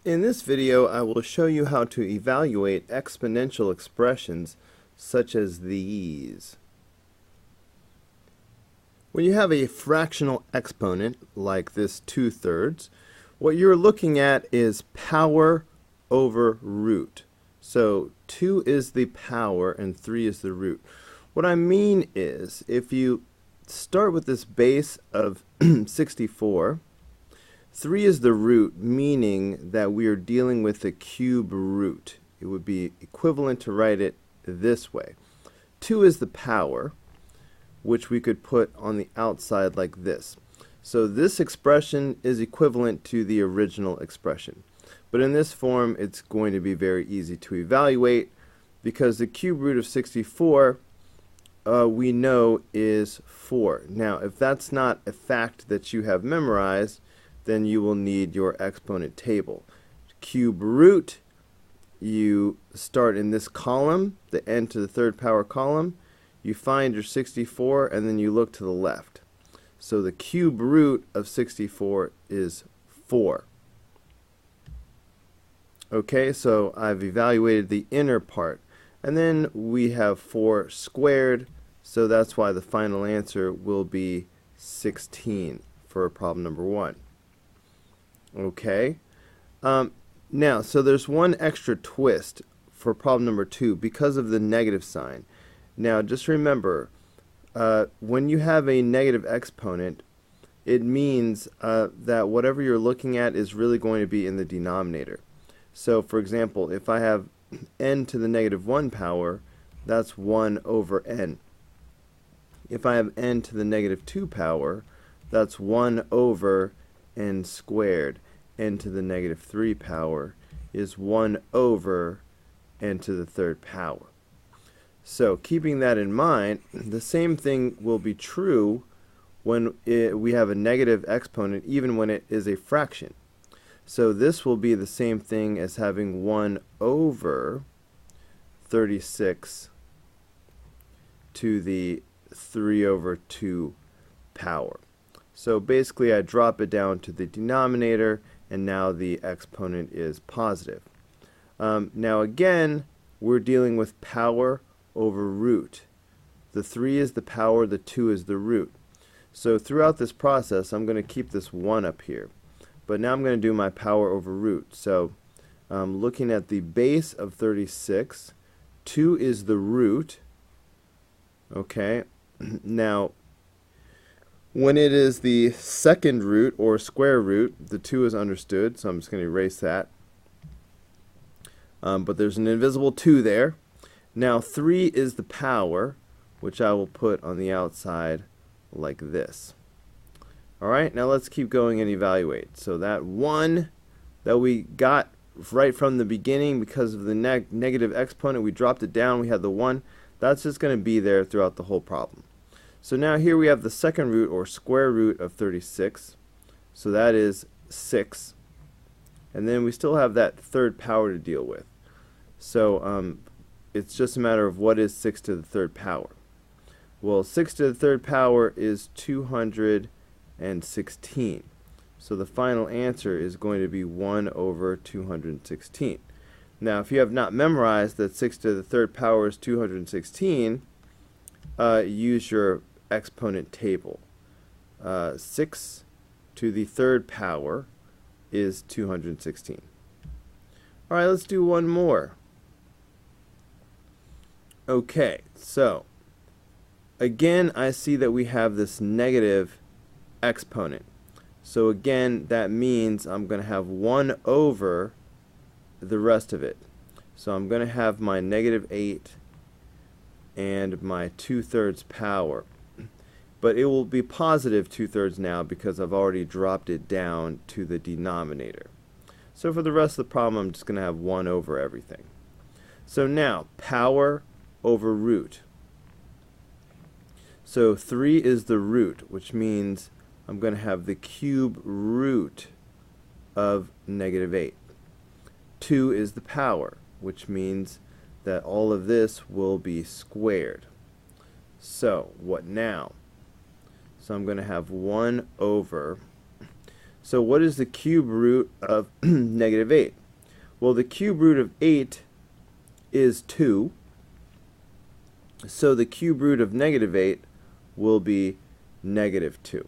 In this video, I will show you how to evaluate exponential expressions such as these. When you have a fractional exponent like this 2/3, what you're looking at is power over root. So 2 is the power and 3 is the root. What I mean is, if you start with this base of 64, 3 is the root, meaning that we are dealing with the cube root. It would be equivalent to write it this way. 2 is the power, which we could put on the outside like this. So this expression is equivalent to the original expression. But in this form, it's going to be very easy to evaluate because the cube root of 64 we know is 4. Now, if that's not a fact that you have memorized, then you will need your exponent table. Cube root, you start in this column, the n to the third power column, you find your 64, and then you look to the left. So the cube root of 64 is 4. Okay, so I've evaluated the inner part. And then we have 4 squared, so that's why the final answer will be 16 for problem number 1. Okay, now, so there's one extra twist for problem number 2 because of the negative sign. Now, just remember, when you have a negative exponent, it means that whatever you're looking at is really going to be in the denominator. So, for example, if I have n to the negative 1 power, that's 1 over n. If I have n to the negative 2 power, that's 1 over n squared. N to the negative 3 power is 1 over n to the third power. So keeping that in mind, the same thing will be true when we have a negative exponent, even when it is a fraction. So this will be the same thing as having 1 over 36 to the 3 over 2 power. So basically I drop it down to the denominator, and now the exponent is positive. Now again, we're dealing with power over root. The 3 is the power, the 2 is the root. So throughout this process, I'm going to keep this 1 up here. But now I'm going to do my power over root. So looking at the base of 36, 2 is the root. Okay, now when it is the second root or square root, the 2 is understood, so I'm just going to erase that. But there's an invisible 2 there. Now 3 is the power, which I will put on the outside like this. Alright, now let's keep going and evaluate. So that 1 that we got right from the beginning because of the negative exponent, we dropped it down, we had the 1. That's just going to be there throughout the whole problem. So now here we have the second root or square root of 36. So that is 6. And then we still have that third power to deal with. So it's just a matter of what is 6 to the third power. Well, 6 to the third power is 216. So the final answer is going to be 1 over 216. Now, if you have not memorized that 6 to the third power is 216, use your exponent table. 6 to the third power is 216. Alright, let's do one more. Okay, so again I see that we have this negative exponent. So again, that means I'm going to have 1 over the rest of it. So I'm going to have my negative 8 and my 2/3 power. But it will be positive 2/3 now because I've already dropped it down to the denominator. So for the rest of the problem, I'm just going to have 1 over everything. So now, power over root. So 3 is the root, which means I'm going to have the cube root of negative 8. 2 is the power, which means that all of this will be squared. So what now? So I'm going to have 1 over So what is the cube root of negative 8? Well, the cube root of 8 is 2. So the cube root of negative 8 will be negative 2.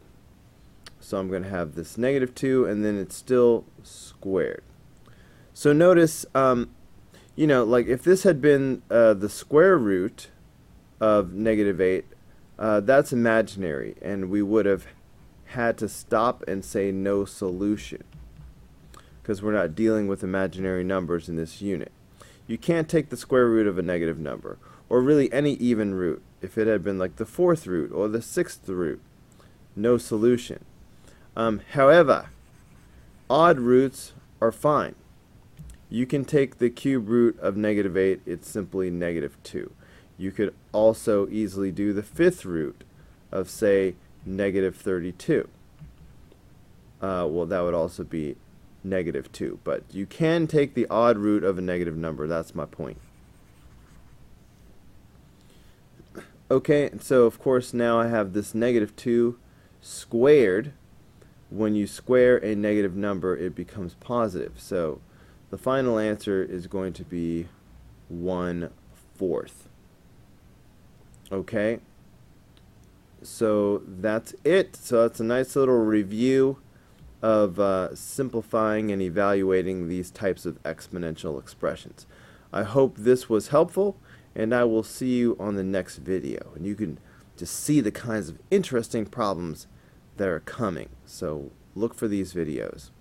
So I'm going to have this negative 2, and then it's still squared. So notice, like if this had been the square root of negative 8, that's imaginary, and we would have had to stop and say no solution, because we're not dealing with imaginary numbers in this unit. You can't take the square root of a negative number, or really any even root. If it had been like the 4th root or the 6th root, no solution. However, odd roots are fine. You can take the cube root of negative 8, it's simply negative 2. You could also easily do the 5th root of, say, negative 32. Well, that would also be negative 2, but you can take the odd root of a negative number. That's my point. Okay, so of course now I have this negative 2 squared. When you square a negative number, it becomes positive. So the final answer is going to be 1/4. Okay, so that's it. So that's a nice little review of simplifying and evaluating these types of exponential expressions. I hope this was helpful, and I will see you on the next video. And you can just see the kinds of interesting problems that are coming. So look for these videos.